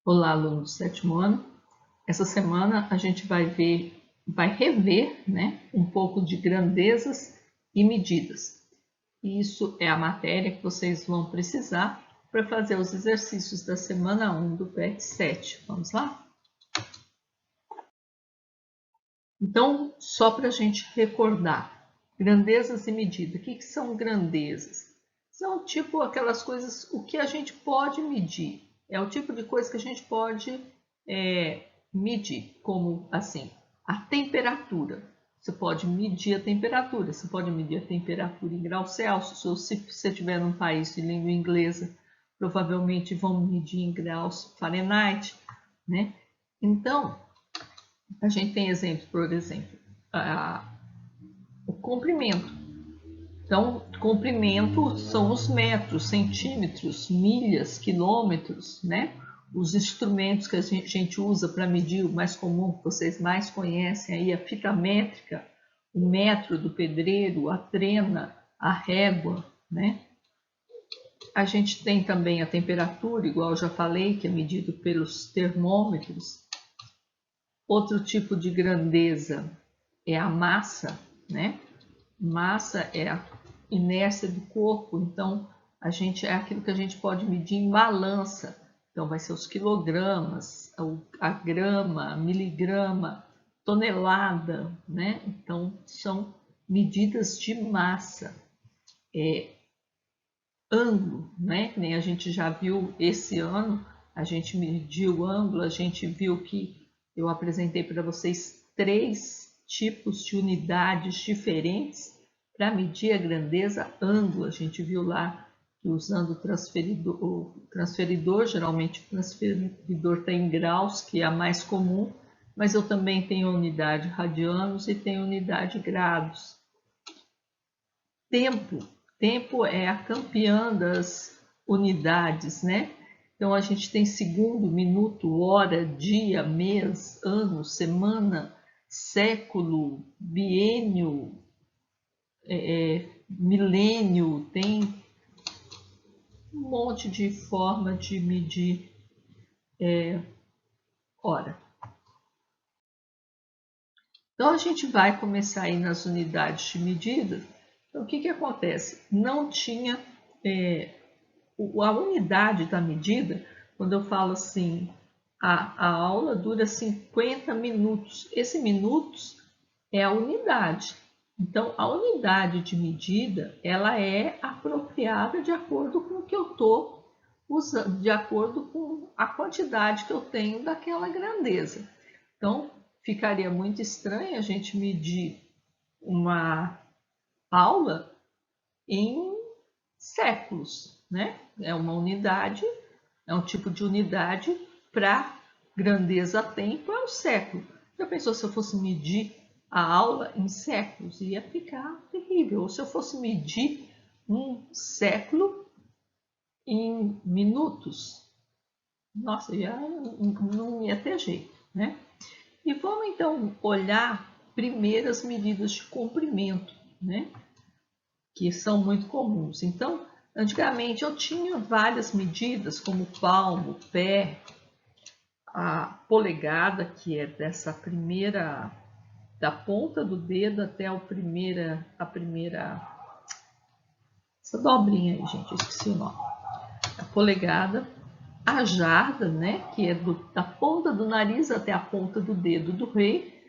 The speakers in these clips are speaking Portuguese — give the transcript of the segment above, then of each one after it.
Olá, aluno do sétimo ano. Essa semana a gente vai rever, né, um pouco de grandezas e medidas. Isso é a matéria que vocês vão precisar para fazer os exercícios da semana 1 do PET 7. Vamos lá? Então, só para a gente recordar, grandezas e medidas. O que são grandezas? São tipo aquelas coisas, o que a gente pode medir. É o tipo de coisa que a gente pode medir, como assim, a temperatura. Você pode medir a temperatura, você pode medir a temperatura em graus Celsius, se você estiver num país de língua inglesa, provavelmente vão medir em graus Fahrenheit, né? Então, a gente tem exemplos, por exemplo, o comprimento. Então, comprimento são os metros, centímetros, milhas, quilômetros, né? Os instrumentos que a gente usa para medir, o mais comum que vocês mais conhecem aí, a fita métrica, o metro do pedreiro, a trena, a régua, né? A gente tem também a temperatura, igual eu já falei, que é medido pelos termômetros. Outro tipo de grandeza é a massa, né? Massa é a inércia do corpo, então é aquilo que a gente pode medir em balança. Então vai ser os quilogramas, a grama, a miligrama, tonelada, né? Então são medidas de massa. Ângulo, né? Nem a gente já viu esse ano, a gente mediu o ângulo, a gente viu que eu apresentei para vocês 3 tipos de unidades diferentes para medir a grandeza ângulo. A gente viu lá que usando o transferidor, geralmente o transferidor está em graus, que é a mais comum, mas eu também tenho a unidade radianos e tenho a unidade grados. Tempo é a campeã das unidades, né? Então a gente tem segundo, minuto, hora, dia, mês, ano, semana, século, biênio, milênio, tem um monte de forma de medir hora. Então a gente vai começar aí nas unidades de medida. Então o que acontece? Não tinha a unidade da medida, quando eu falo assim, a aula dura 50 minutos. Esse minutos é a unidade. Então, a unidade de medida, ela é apropriada de acordo com o que eu estou usando, de acordo com a quantidade que eu tenho daquela grandeza. Então, ficaria muito estranho a gente medir uma aula em séculos, né? É uma unidade, é um tipo de unidade para grandeza tempo, é um século. Já pensou se eu fosse medir a aula em séculos? Ia ficar terrível. Ou se eu fosse medir um século em minutos? Nossa, já não ia ter jeito, né? E vamos então olhar primeiro as medidas de comprimento, né? Que são muito comuns. Então, antigamente eu tinha várias medidas, como palmo, pé, a polegada, que é dessa primeira, da ponta do dedo até a primeira, essa dobrinha aí, gente, eu esqueci o nome. A polegada, a jarda, né, que é da ponta do nariz até a ponta do dedo do rei,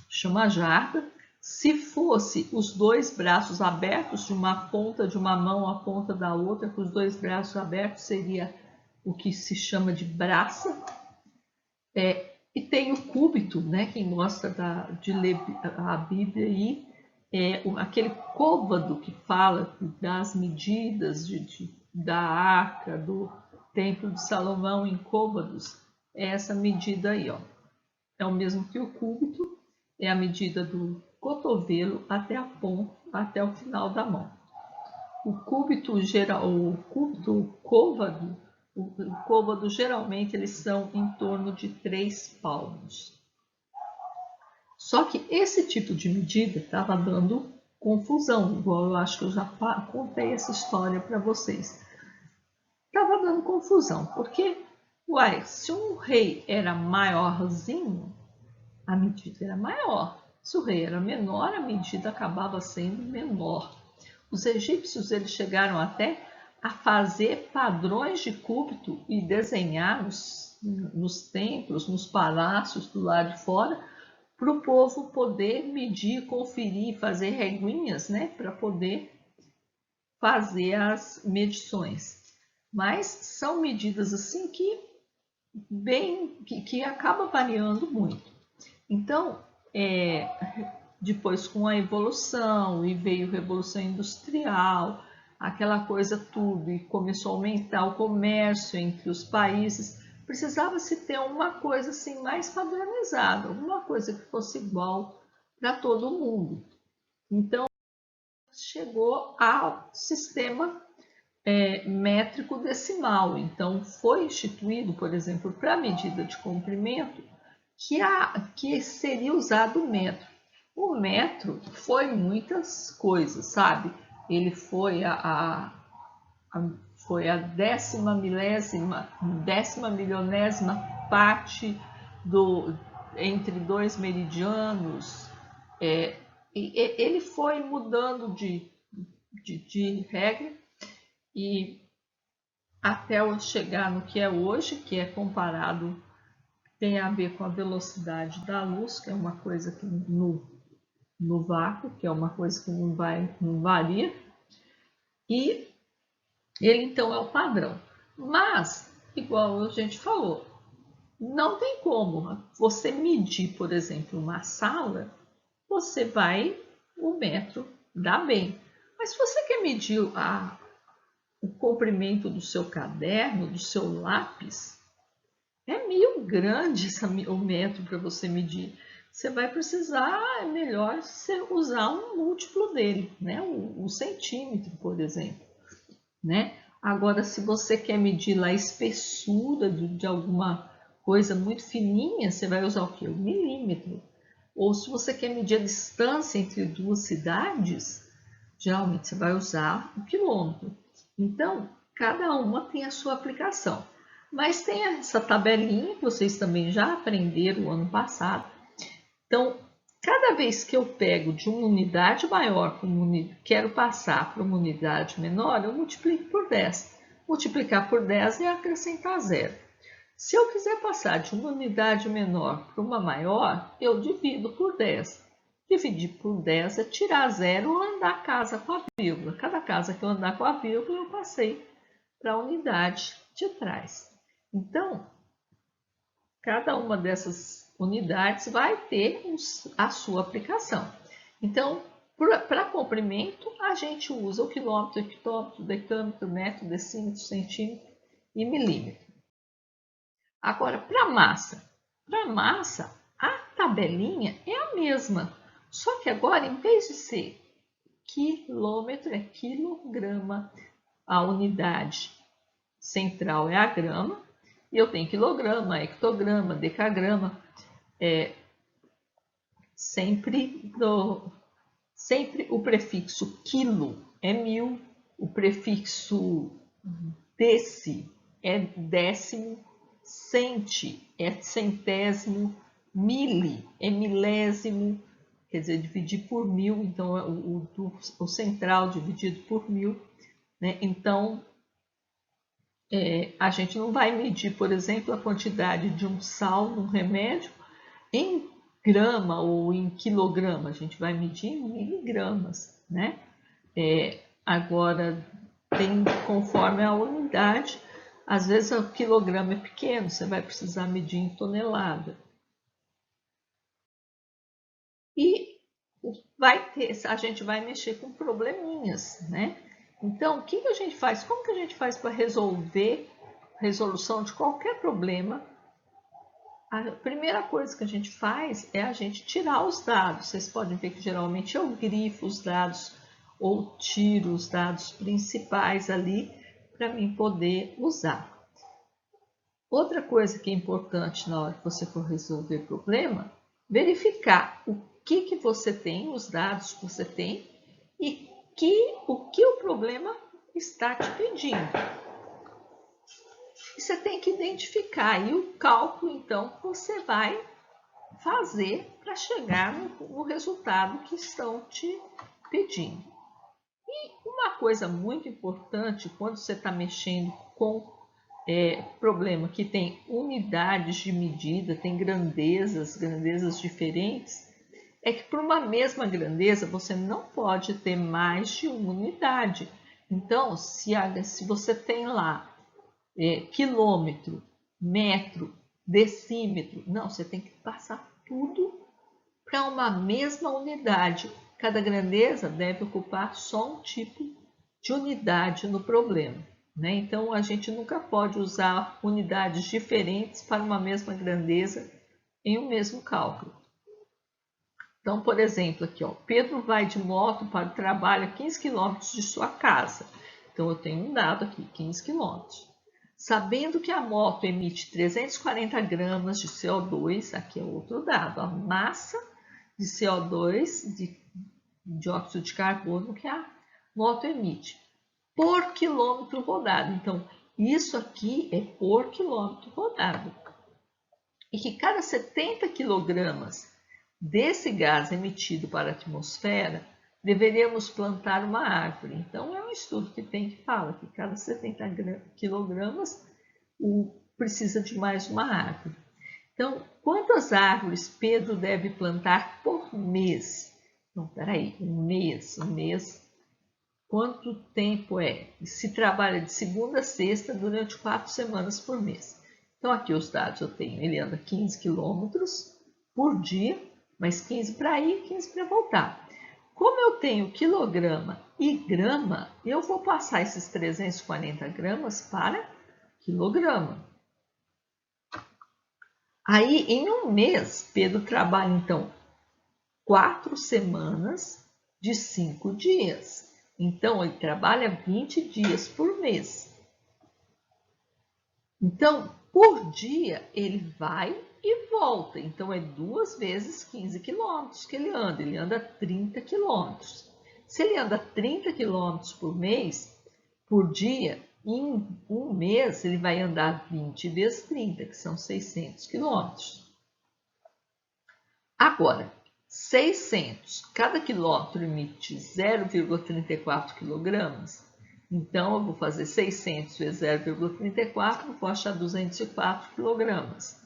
chama jarda. Se fosse os dois braços abertos, de uma ponta de uma mão à ponta da outra, com os dois braços abertos, seria o que se chama de braça. E tem o cúbito, né? Quem gosta de ler a Bíblia aí, aquele côvado que fala das medidas da arca, do templo de Salomão em côvados, é essa medida aí, ó. É o mesmo que o cúbito, é a medida do cotovelo até a ponta, até o final da mão. O cúbito geral, o côvado geralmente eles são em torno de 3 palmos. Só que esse tipo de medida estava dando confusão, igual eu acho que eu já contei essa história para vocês. Estava dando confusão, porque Uai, se um rei era maiorzinho, a medida era maior. Se o rei era menor, a medida acabava sendo menor. Os egípcios eles chegaram até a fazer padrões de cúbito e desenhar nos templos, nos palácios do lado de fora, para o povo poder medir, conferir, fazer reguinhas, né, para poder fazer as medições. Mas são medidas assim que acaba variando muito. Então, depois com a evolução, e veio a Revolução Industrial, aquela coisa tudo, e começou a aumentar o comércio entre os países, precisava-se ter uma coisa assim mais padronizada, alguma coisa que fosse igual para todo mundo. Então, chegou ao sistema métrico decimal. Então, foi instituído, por exemplo, para a medida de comprimento, que seria usado o metro. O metro foi muitas coisas, sabe? Ele foi foi a décima milionésima parte entre dois meridianos. Ele foi mudando de regra e até chegar no que é hoje, que é comparado, tem a ver com a velocidade da luz, que é uma coisa que no vácuo, que é uma coisa que não varia, e ele então é o padrão. Mas, igual a gente falou, não tem como você medir, por exemplo, uma sala, o metro dá bem. Mas se você quer medir o comprimento do seu caderno, do seu lápis, é meio grande o metro para você medir. Você vai precisar, é melhor você usar um múltiplo dele, né? O centímetro, por exemplo, né? Agora, se você quer medir lá a espessura de alguma coisa muito fininha, você vai usar o quê? O milímetro. Ou se você quer medir a distância entre duas cidades, geralmente você vai usar o quilômetro. Então, cada uma tem a sua aplicação. Mas tem essa tabelinha que vocês também já aprenderam ano passado. Então, cada vez que eu pego de uma unidade maior, quero passar para uma unidade menor, eu multiplico por 10. Multiplicar por 10 é acrescentar zero. Se eu quiser passar de uma unidade menor para uma maior, eu divido por 10. Dividir por 10 é tirar zero ou andar a casa com a vírgula. Cada casa que eu andar com a vírgula, eu passei para a unidade de trás. Então, cada uma dessas unidades vai ter a sua aplicação. Então, para comprimento, a gente usa o quilômetro, hectômetro, decâmetro, metro, decímetro, centímetro e milímetro. Agora, para massa, a tabelinha é a mesma, só que agora, em vez de ser quilômetro, é quilograma, a unidade central é a grama, e eu tenho quilograma, hectograma, decagrama, sempre o prefixo quilo é 1000, o prefixo deci é décimo, centi é centésimo, mili é milésimo, quer dizer, dividir por 1000, então o central dividido por 1000, né? Então, a gente não vai medir, por exemplo, a quantidade de um sal num remédio em grama ou em quilograma, a gente vai medir em miligramas, né? Agora, tem conforme a unidade, às vezes o quilograma é pequeno, você vai precisar medir em tonelada. E a gente vai mexer com probleminhas, né? Então, o que a gente faz? Como que a gente faz para resolução de qualquer problema? A primeira coisa que a gente faz é a gente tirar os dados. Vocês podem ver que geralmente eu grifo os dados ou tiro os dados principais ali para mim poder usar. Outra coisa que é importante na hora que você for resolver problema, verificar o que você tem, os dados que você tem e o que o problema está te pedindo. você tem que identificar aí o cálculo, então, que você vai fazer para chegar no resultado que estão te pedindo. E uma coisa muito importante quando você está mexendo com problema que tem unidades de medida, tem grandezas diferentes, é que para uma mesma grandeza você não pode ter mais de uma unidade. Então, se você tem lá quilômetro, metro, decímetro, não, você tem que passar tudo para uma mesma unidade. Cada grandeza deve ocupar só um tipo de unidade no problema, né? Então, a gente nunca pode usar unidades diferentes para uma mesma grandeza em um mesmo cálculo. Então, por exemplo, aqui, ó, Pedro vai de moto para o trabalho a 15 km de sua casa. Então, eu tenho um dado aqui, 15 km. Sabendo que a moto emite 340 gramas de CO2, aqui é outro dado, a massa de CO2, de dióxido de carbono que a moto emite, por quilômetro rodado. Então, isso aqui é por quilômetro rodado. E que cada 70 quilogramas desse gás emitido para a atmosfera, deveríamos plantar uma árvore. Então, é um estudo que tem que falar que cada 70 quilogramas precisa de mais uma árvore. Então, quantas árvores Pedro deve plantar por mês? Não, peraí, um mês, quanto tempo é? Se trabalha de segunda a sexta durante 4 semanas por mês. Então, aqui os dados eu tenho, ele anda 15 quilômetros por dia, mas 15 para ir, 15 para voltar. Como eu tenho quilograma e grama, eu vou passar esses 340 gramas para quilograma. Aí, em um mês, Pedro trabalha, então, 4 semanas de 5 dias. Então, ele trabalha 20 dias por mês. Então, por dia, ele vai e volta. Então, é 2 vezes 15 quilômetros que ele anda. Ele anda 30 quilômetros. Se ele anda 30 quilômetros por dia, em um mês, ele vai andar 20 vezes 30, que são 600 quilômetros. Agora, 600, cada quilômetro emite 0,34 quilogramas. Então, eu vou fazer 600 vezes 0,34, vou achar 204 quilogramas.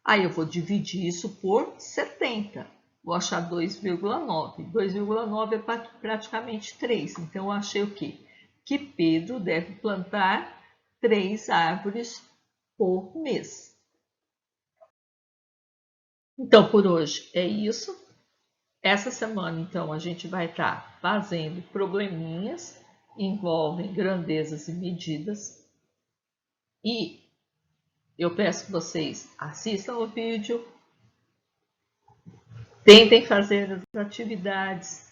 Aí, eu vou dividir isso por 70, vou achar 2,9. 2,9 é praticamente 3. Então, eu achei o quê? Que Pedro deve plantar 3 árvores por mês. Então, por hoje é isso. Essa semana, então, a gente vai estar fazendo probleminhas, envolvem grandezas e medidas. E eu peço que vocês assistam o vídeo, tentem fazer as atividades.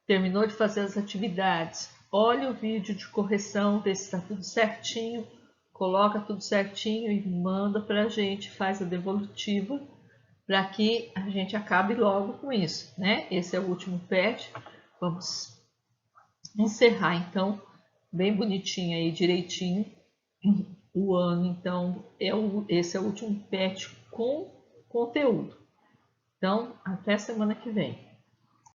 Terminou de fazer as atividades, olhe o vídeo de correção, vê se está tudo certinho, coloca tudo certinho e manda para a gente, faz a devolutiva, para que a gente acabe logo com isso, né? Esse é o último PET. Vamos encerrar, então, bem bonitinho aí, direitinho, o ano. Então, esse é o último PET com conteúdo. Então, até semana que vem.